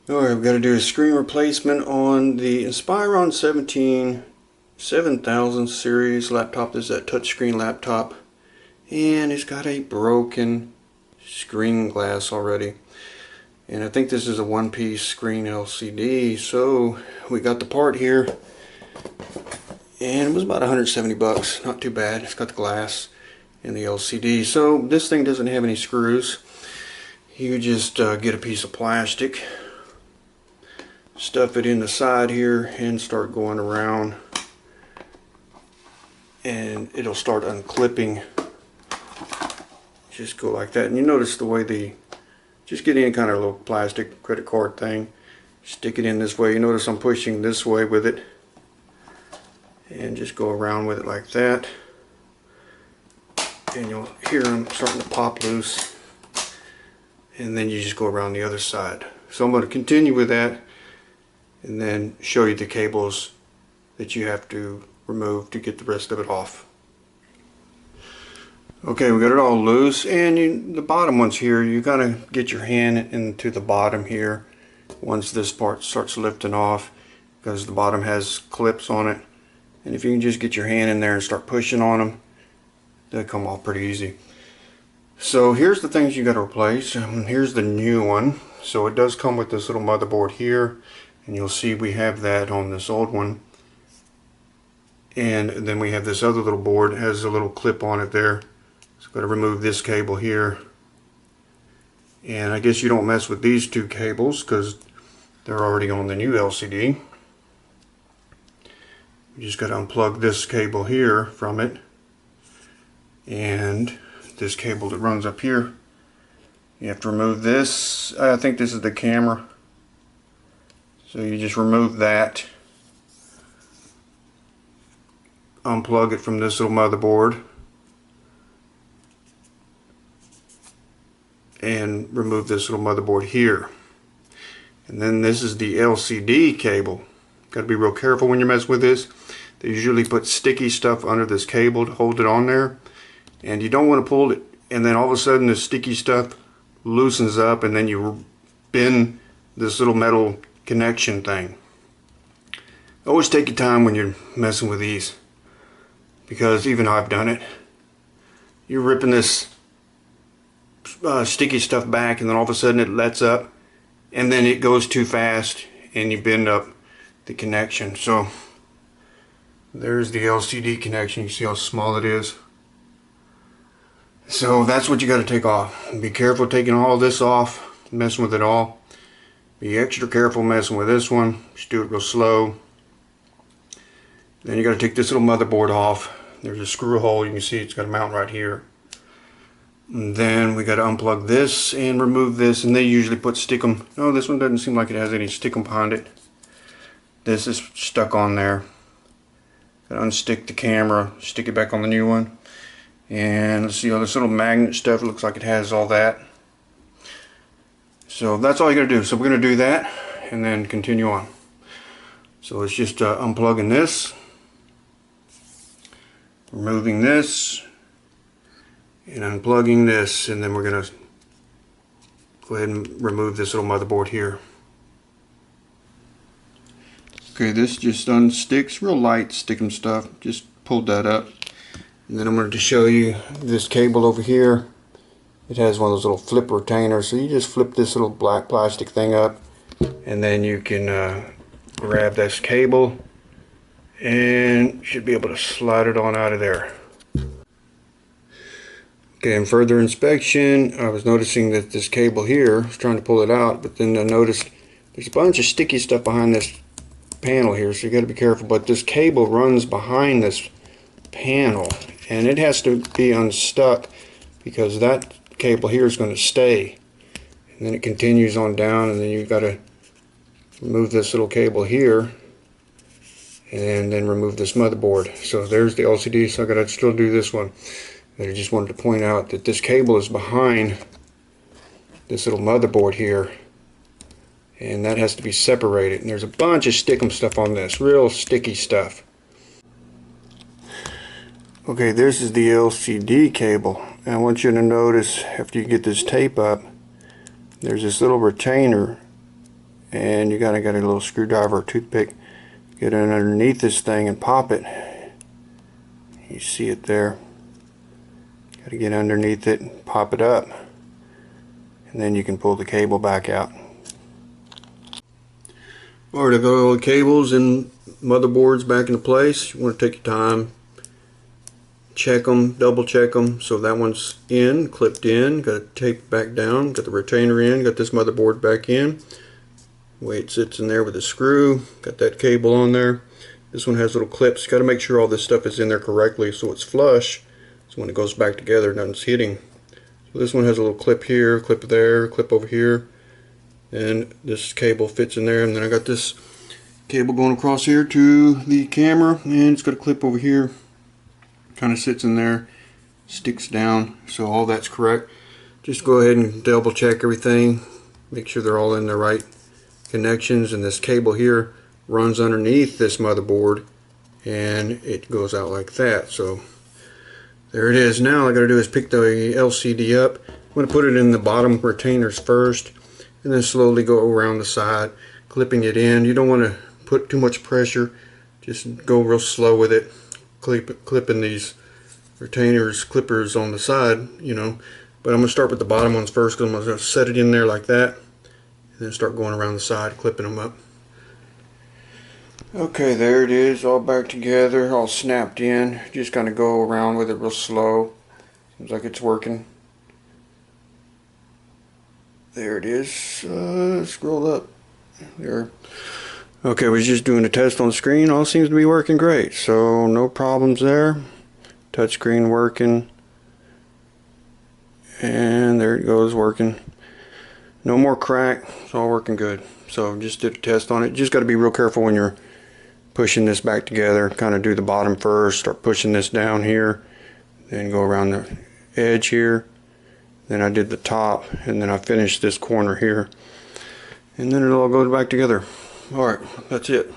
Alright, we've got to do a screen replacement on the Inspiron 7000 series laptop. This is that touchscreen laptop, and it's got a broken screen glass already. And I think this is a one-piece screen LCD. So we got the part here, and it was about 170 bucks. Not too bad. It's got the glass and the LCD. So this thing doesn't have any screws. You just get a piece of plastic, stuff it in the side here, and start going around, and it'll start unclipping. Just go like that, and you notice the way just get any kind of little plastic credit card thing, stick it in this way. You notice I'm pushing this way with it, and just go around with it like that, and you'll hear them starting to pop loose, and then you just go around the other side. So I'm going to continue with that and then show you the cables that you have to remove to get the rest of it off. Okay, we got it all loose, and the bottom ones here, you gotta get your hand into the bottom here once this part starts lifting off, because the bottom has clips on it, and if you can just get your hand in there and start pushing on them, they'll come off pretty easy. So here's the things you got to replace. Here's the new one. So it does come with this little motherboard here, and you'll see we have that on this old one. And then we have this other little board. It has a little clip on it there. So got to remove this cable here. And I guess you don't mess with these two cables because they're already on the new LCD. You just got to unplug this cable here from it, and this cable that runs up here. You have to remove this. I think this is the camera. So you just remove that, unplug it from this little motherboard, and remove this little motherboard here. And then this is the LCD cable. Got to be real careful when you're messing with this. They usually put sticky stuff under this cable to hold it on there, and you don't want to pull it and then all of a sudden the sticky stuff loosens up, and then you bend this little metal connection thing. Always take your time when you're messing with these, because even I've done it. You're ripping this sticky stuff back, and then all of a sudden it lets up, and then it goes too fast and you bend up the connection. So there's the LCD connection. You see how small it is. So that's what you got to take off. Be careful taking all this off, messing with it all. Be extra careful messing with this one. Just do it real slow. Then you got to take this little motherboard off. There's a screw hole. You can see it's got a mount right here. And then we got to unplug this and remove this. And they usually put stickum. No, this one doesn't seem like it has any stickum behind it. This is stuck on there. Got to unstick the camera, stick it back on the new one. And let's see all this little magnet stuff. It looks like it has all that. So that's all you gotta do. So we're gonna do that and then continue on. So it's just unplugging this, removing this, and unplugging this, and then we're gonna go ahead and remove this little motherboard here. Okay, this just unsticks, real light stickum stuff. Just pulled that up. And then I'm going to show you this cable over here. It has one of those little flip retainers. So you just flip this little black plastic thing up, and then you can grab this cable and should be able to slide it on out of there. Okay, in further inspection, I was noticing that this cable here, I was trying to pull it out, but then I noticed there's a bunch of sticky stuff behind this panel here, so you got to be careful. But this cable runs behind this panel, and it has to be unstuck because that cable here is going to stay, and then it continues on down, and then you've got to remove this little cable here and then remove this motherboard. So there's the LCD. So I got to still do this one. And I just wanted to point out that this cable is behind this little motherboard here, and that has to be separated. And there's a bunch of stickum stuff on this, real sticky stuff. Okay, this is the LCD cable, and I want you to notice after you get this tape up, there's this little retainer, and you gotta get a little screwdriver or toothpick, get it underneath this thing and pop it. You see it there. Gotta get underneath it and pop it up, and then you can pull the cable back out. Alright, I've got all the cables and motherboards back into place. You want to take your time, check them, double check them. So that one's in, clipped in, got to tape back down, got the retainer in, got this motherboard back in. The way it sits in there with a screw, got that cable on there. This one has little clips. Got to make sure all this stuff is in there correctly so it's flush. So when it goes back together, nothing's hitting. So this one has a little clip here, clip there, clip over here. And this cable fits in there, and then I got this cable going across here to the camera, and it's got a clip over here, kind of sits in there, sticks down, so all that's correct. Just go ahead and double check everything, make sure they're all in the right connections, and this cable here runs underneath this motherboard and it goes out like that. So there it is. Now all I gotta do is pick the LCD up. I'm going to put it in the bottom retainers first, and then slowly go around the side, clipping it in. You don't want to put too much pressure, just go real slow with it, clipping these retainers, clippers on the side, you know. But I'm going to start with the bottom ones first, because I'm going to set it in there like that, and then start going around the side, clipping them up. Okay, there it is, all back together, all snapped in. Just kind of go around with it real slow. Seems like it's working. There it is. Scroll up. There. Okay, we're just doing a test on the screen. All seems to be working great. So no problems there. Touchscreen working. And there it goes, working. No more crack. It's all working good. So just did a test on it. Just got to be real careful when you're pushing this back together. Kind of do the bottom first. Start pushing this down here. Then go around the edge here. Then I did the top, and then I finished this corner here, and then it'll all go back together. Alright, that's it.